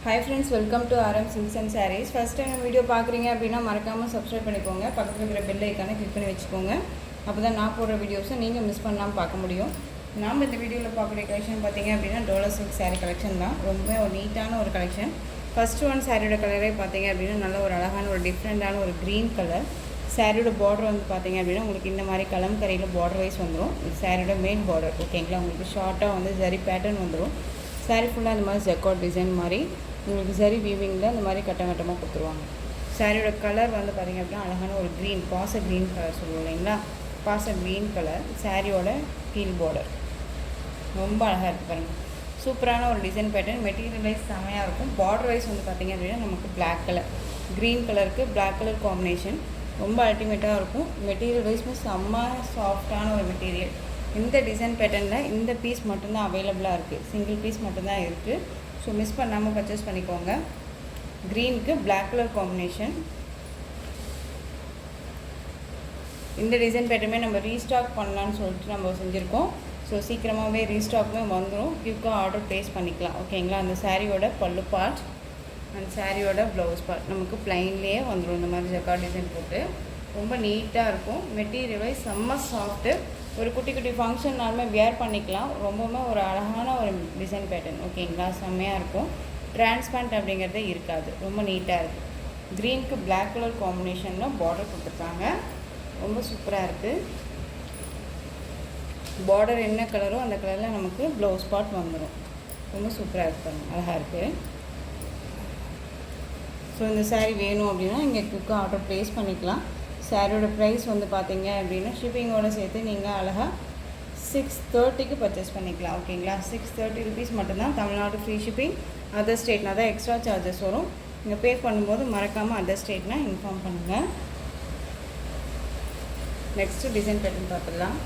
Hi friends, welcome to RM Silks and Sarees. First time video பார்க்குறீங்க அப்படின்னா மறக்காமல் subscribe பண்ணிக்கோங்க. பக்கத்தில் இருக்கிற பெல் ஐக்கானை கிளிக் பண்ணி வச்சுக்கோங்க. அப்போ தான் நான் போடுற வீடியோஸை நீங்கள் மிஸ் பண்ணாமல் பார்க்க முடியும். நாம் இந்த வீடியோவில் பார்க்கக்கூடிய கலெக்ஷன் பார்த்தீங்க அப்படின்னா டோலா சில்க் சாரீ கலெக்ஷன் தான். ரொம்ப ஒரு நீட்டான ஒரு கலெக்ஷன். ஃபஸ்ட்டு ஒன் சாரியோட கலரே பார்த்தீங்க அப்படின்னா நல்ல ஒரு அழகான ஒரு டிஃப்ரெண்ட்டான ஒரு க்ரீன் கலர். சாரியோட பார்டர் வந்து பார்த்தீங்க அப்படின்னா உங்களுக்கு இந்த மாதிரி கலம்கரையில் பார்டர் வைஸ் வந்துடும். இது சாரியோட மெயின் பார்டர் ஓகேங்களா. உங்களுக்கு ஷார்ட்டாக வந்து சரி பேட்டர்ன் வந்துடும். சாரீ ஃபுல்லாக இந்த மாதிரி ஜெக்கார்ட் டிசைன் மாதிரி உங்களுக்கு சரி வீவிங்கில் இந்த மாதிரி கட்டமாக கொடுத்துருவாங்க. சாரியோட கலர் வந்து பார்த்திங்க அப்படின்னா அழகான ஒரு க்ரீன் பாச க்ரீன் கலர் சொல்லுவோம் இல்லைங்களா. பாச க்ரீன் கலர் சாரியோட கீழ் பார்டர் ரொம்ப அழகாக இருக்குது பாருங்கள். சூப்பரான ஒரு டிசைன் பேட்டர்ன். மெட்டீரியல் வைஸ் செமையாக இருக்கும். பார்டர் வைஸ் வந்து பார்த்திங்க அப்படின்னா நமக்கு பிளாக் கலர் க்ரீன் கலருக்கு பிளாக் கலர் காம்பினேஷன் ரொம்ப அல்டிமேட்டாக இருக்கும். மெட்டீரியல் வைஸ்மே செம்ம சாஃப்டான ஒரு மெட்டீரியல். இந்த டிசைன் பேட்டர்னில் இந்த பீஸ் மட்டும்தான் அவைலபிளாக இருக்குது. சிங்கிள் பீஸ் மட்டும்தான் இருக்குது. ஸோ மிஸ் பண்ணாமல் பர்ச்சேஸ் பண்ணிக்கோங்க. க்ரீனுக்கு பிளாக் கலர் காம்பினேஷன். இந்த டிசைன் பேட்டர்மே நம்ம ரீஸ்டாக் பண்ணலான்னு சொல்லிட்டு நம்ம செஞ்சுருக்கோம். ஸோ சீக்கிரமாகவே ரீஸ்டாக்குமே வந்துடும். குயிக்காக ஆர்டர் ப்ளேஸ் பண்ணிக்கலாம் ஓகேங்களா. அந்த சாரியோட பல்லு பார்ட் அந்த சாரியோட ப்ளவுஸ் பார்ட் நமக்கு ப்ளைன்லேயே வந்துடும். இந்த மாதிரி ஜக்கார்ட் டிசைன் போட்டு ரொம்ப நீட்டாக இருக்கும். மெட்டீரியல் வைஸ் செம்ம சாஃப்ட்டு. ஒரு குட்டி குட்டி ஃபங்க்ஷன்னாலுமே வியர் பண்ணிக்கலாம். ரொம்பவுமே ஒரு அழகான ஒரு டிசைன் பேட்டர்ன் ஓகேங்களா. செம்மையாக இருக்கும். டிரான்ஸ்பரண்ட் அப்படிங்கிறதே இருக்காது. ரொம்ப நீட்டாக இருக்குது. க்ரீனுக்கு பிளாக் கலர் காம்பினேஷனில் பார்டர் கொடுத்துருக்காங்க. ரொம்ப சூப்பராக இருக்குது. பார்டர் என்ன கலரோ அந்த கலரில் நமக்கு ப்ளவுஸ் பார்ட் வந்துடும். ரொம்ப சூப்பராக இருக்காங்க. அழகாக இருக்குது. ஸோ இந்த சாரீ வேணும் அப்படின்னா இங்கே குயிக்காக ஆர்டர் ப்ளேஸ் பண்ணிக்கலாம். சாரியோட ப்ரைஸ் வந்து பார்த்தீங்க அப்படின்னா ஷிப்பிங்கோடு சேர்த்து நீங்கள் அழகாக 630க்கு பர்ச்சேஸ் பண்ணிக்கலாம் ஓகேங்களா. 630 ருபீஸ் மட்டும்தான். Tamil Nadu free shipping. அதர் ஸ்டேட்னா தான் எக்ஸ்ட்ரா சார்ஜஸ் வரும். நீங்கள் பே பண்ணும்போது மறக்காமல் அதர் ஸ்டேட்னா இன்ஃபார்ம் பண்ணுங்கள். நெக்ஸ்ட்டு டிசைன் பேட்டர்ன் பார்த்துடலாம்.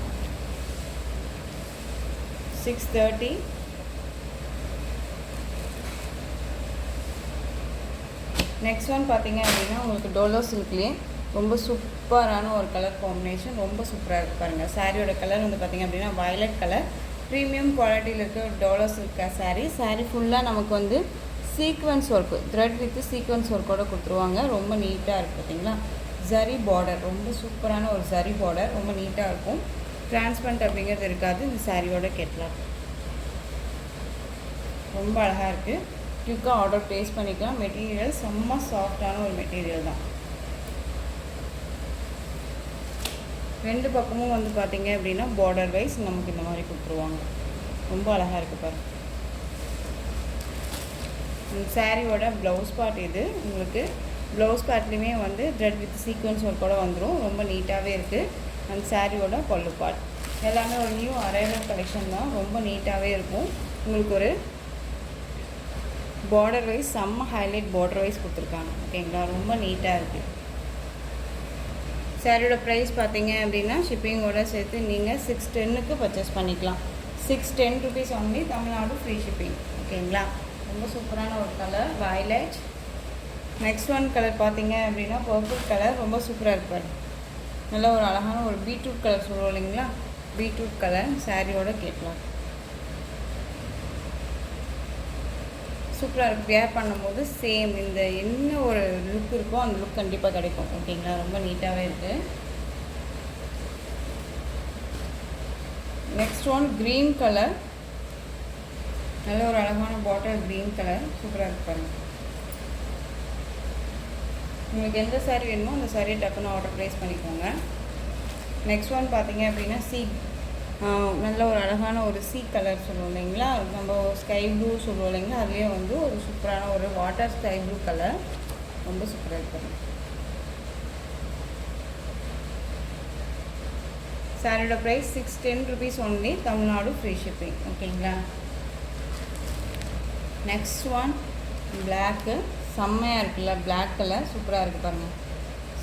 630. நெக்ஸ்ட் ஒன் பார்த்தீங்க அப்படின்னா உங்களுக்கு டோலோ சில்க்லேயே ரொம்ப சூப்பரான ஒரு கலர் காம்பினேஷன். ரொம்ப சூப்பராக இருக்குது பாருங்கள். சாரியோட கலர் வந்து பார்த்திங்க அப்படின்னா வயலட் கலர். ப்ரீமியம் குவாலிட்டியில் இருக்க டோலோ சில்க் சாரீ ஃபுல்லாக நமக்கு வந்து sequence work thread with sequence ஒர்க்கோடு கொடுத்துருவாங்க. ரொம்ப நீட்டாக இருக்குது பார்த்தீங்களா. ஜரி பார்டர் ரொம்ப சூப்பரான ஒரு ஜரி பார்டர். ரொம்ப நீட்டாக இருக்கும். டிரான்ஸ்பரண்ட் அப்படிங்கிறது இருக்காது. இந்த சாரியோட கெட்லாக் ரொம்ப அழகாக இருக்குது. குயிக்காக ஆர்டர் ப்ளேஸ் பண்ணிக்கலாம். மெட்டீரியல் செம்ம சாஃப்டான ஒரு மெட்டீரியல் தான். ரெண்டு பக்கமும் வந்து பார்த்திங்க அப்படின்னா பார்டர் வைஸ் நமக்கு இந்த மாதிரி கொடுத்துருவாங்க. ரொம்ப அழகாக இருக்குது பாருங்கள். இந்த சாரியோட ப்ளவுஸ் பார்ட் இது. உங்களுக்கு ப்ளவுஸ் பார்ட்லேயுமே வந்து த்ரெட் வித் சீக்வன்ஸ் ஒர்க்கோடு வந்துடும். ரொம்ப நீட்டாகவே இருக்குது. அந்த சாரியோட பல்லு பார்ட் எல்லாமே ஒரு நியூ அரைவல் கலெக்ஷன் தான். ரொம்ப நீட்டாகவே இருக்கும். உங்களுக்கு ஒரு பார்டர் வைஸ் செம்ம ஹைலைட் பார்டர் வைஸ் கொடுத்துருக்காங்க ஓகேங்களா. ரொம்ப நீட்டாக இருக்குது. சாரியோட ப்ரைஸ் பார்த்தீங்க அப்படின்னா ஷிப்பிங்கோடு சேர்த்து நீங்கள் 610க்கு பர்ச்சேஸ் பண்ணிக்கலாம். 610 rupees only. Tamil Nadu free shipping ஓகேங்களா. ரொம்ப சூப்பரான ஒரு colour violet. Next one colour பார்த்தீங்க அப்படின்னா பர்பிள் கலர். ரொம்ப சூப்பராக இருப்பார். நல்ல ஒரு அழகான ஒரு பீட்ரூட் கலர் சொல்லுவோம் இல்லைங்களா. பீட்ரூட் கலர் சாரியோட கேட்கலாம். சூப்பராக இருக்குது. வேர் பண்ணும்போது சேம் இந்த என்ன ஒரு லுக் இருக்கோ அந்த லுக் கண்டிப்பாக கிடைக்கும் ஓகேங்களா. ரொம்ப நீட்டாகவே இருக்குது. Next one green colour. நல்ல ஒரு அழகான பாட்டில் க்ரீன் கலர். சூப்பராக இருக்கு பாருங்கள். உங்களுக்கு எந்த சாரீ வேணுமோ அந்த சாரியை டக்குன்னு ஆர்டர் ப்ளேஸ் பண்ணிக்கோங்க. நெக்ஸ்ட் ஒன் பார்த்தீங்க அப்படின்னா நல்ல ஒரு அழகான ஒரு கலர் சொல்லுவோம் இல்லைங்களா. நம்ம ஸ்கை ப்ளூ சொல்லுவோம் இல்லைங்களா. அதுலேயே வந்து ஒரு சூப்பரான ஒரு வாட்டர் ஸ்கை ப்ளூ கலர். ரொம்ப சூப்பராக இருக்குது. சாரியோட price 610 rupees only. Tamil Nadu free shipping ஓகேங்களா. Next one black. செம்மையாக இருக்குல்ல பிளாக் கலர். சூப்பராக இருக்குது பாருங்கள்.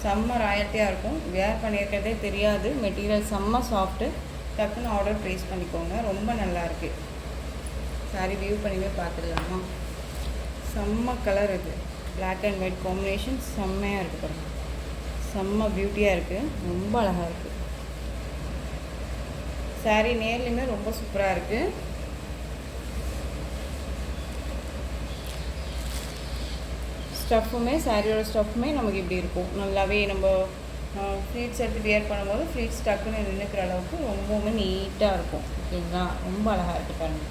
செம்ம ராயல்ட்டியாக இருக்கும். வேர் பண்ணியிருக்கிறதே தெரியாது. மெட்டீரியல் செம்ம சாஃப்ட்டு. டக்குன்னு ஆர்டர் ப்ளேஸ் பண்ணிக்கோங்க. ரொம்ப நல்லாயிருக்கு. சாரி வியூ பண்ணிவே பார்த்துடலாமா. செம்ம கலர் இது. பிளாக் அண்ட் ஒயிட் காம்பினேஷன் செம்மையாக இருக்குது பாருங்கள். செம்ம பியூட்டியாக இருக்குது. ரொம்ப அழகாக இருக்குது. சாரி நேர்லேயுமே ரொம்ப சூப்பராக இருக்குது. ஸ்டஃப்புமே சாரியோட ஸ்டஃப்புமே நமக்கு இப்படி இருக்கும். நல்லாவே நம்ம ஃப்ளீட்ஸ் எடுத்து வியர் பண்ணும்போது ஃப்ளீட்ஸ் டக்குன்னு நின்றுக்கிற அளவுக்கு ரொம்பவுமே நீட்டாக இருக்கும். ஓகேங்களா, ரொம்ப அழகாக இருக்குது பாருங்கள்.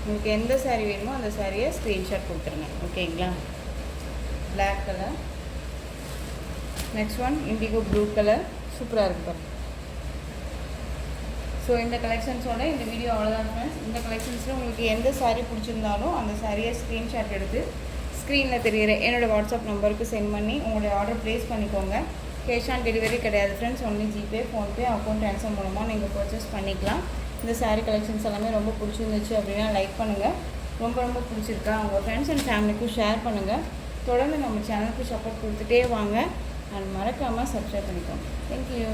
உங்களுக்கு எந்த சாரீ வேணுமோ அந்த சாரியை ஸ்க்ரீன்ஷாட் கொடுத்துருங்க. ஓகேங்களா, black colour. Next one indigo blue colour. சூப்பராக இருக்குது பாருங்கள். ஸோ இந்த கலெக்ஷன்ஸோட இந்த வீடியோ அவ்வளோதான் ஃப்ரெண்ட்ஸ். இந்த கலெக்ஷன்ஸில் உங்களுக்கு எந்த சாரீ பிடிச்சிருந்தாலும் அந்த சாரியை ஸ்க்ரீன்ஷாட் எடுத்து ஸ்க்ரீனில் தெரிகிற என்னோடய வாட்ஸ்அப் நம்பருக்கு சென்ட் பண்ணி உங்களுடைய ஆர்டர் ப்ளேஸ் பண்ணிக்கோங்க. கேஷ் ஆன் டெலிவரி கிடையாது friends. Only GPay, PhonePe, account transfer மூலமாக நீங்கள் பர்ச்சேஸ் பண்ணிக்கலாம். இந்த சாரீ கலெக்ஷன்ஸ் எல்லாமே ரொம்ப பிடிச்சிருந்துச்சு அப்படின்னா லைக் பண்ணுங்கள். ரொம்ப ரொம்ப பிடிச்சிருக்கா உங்கள் ஃப்ரெண்ட்ஸ் அண்ட் ஃபேமிலிக்கும் ஷேர் பண்ணுங்கள். தொடர்ந்து நம்ம சேனலுக்கு சப்போர்ட் கொடுத்துட்டே வாங்க அண்ட் மறக்காமல் சப்ஸ்கிரைப் பண்ணிக்கோங்க. தேங்க்யூ.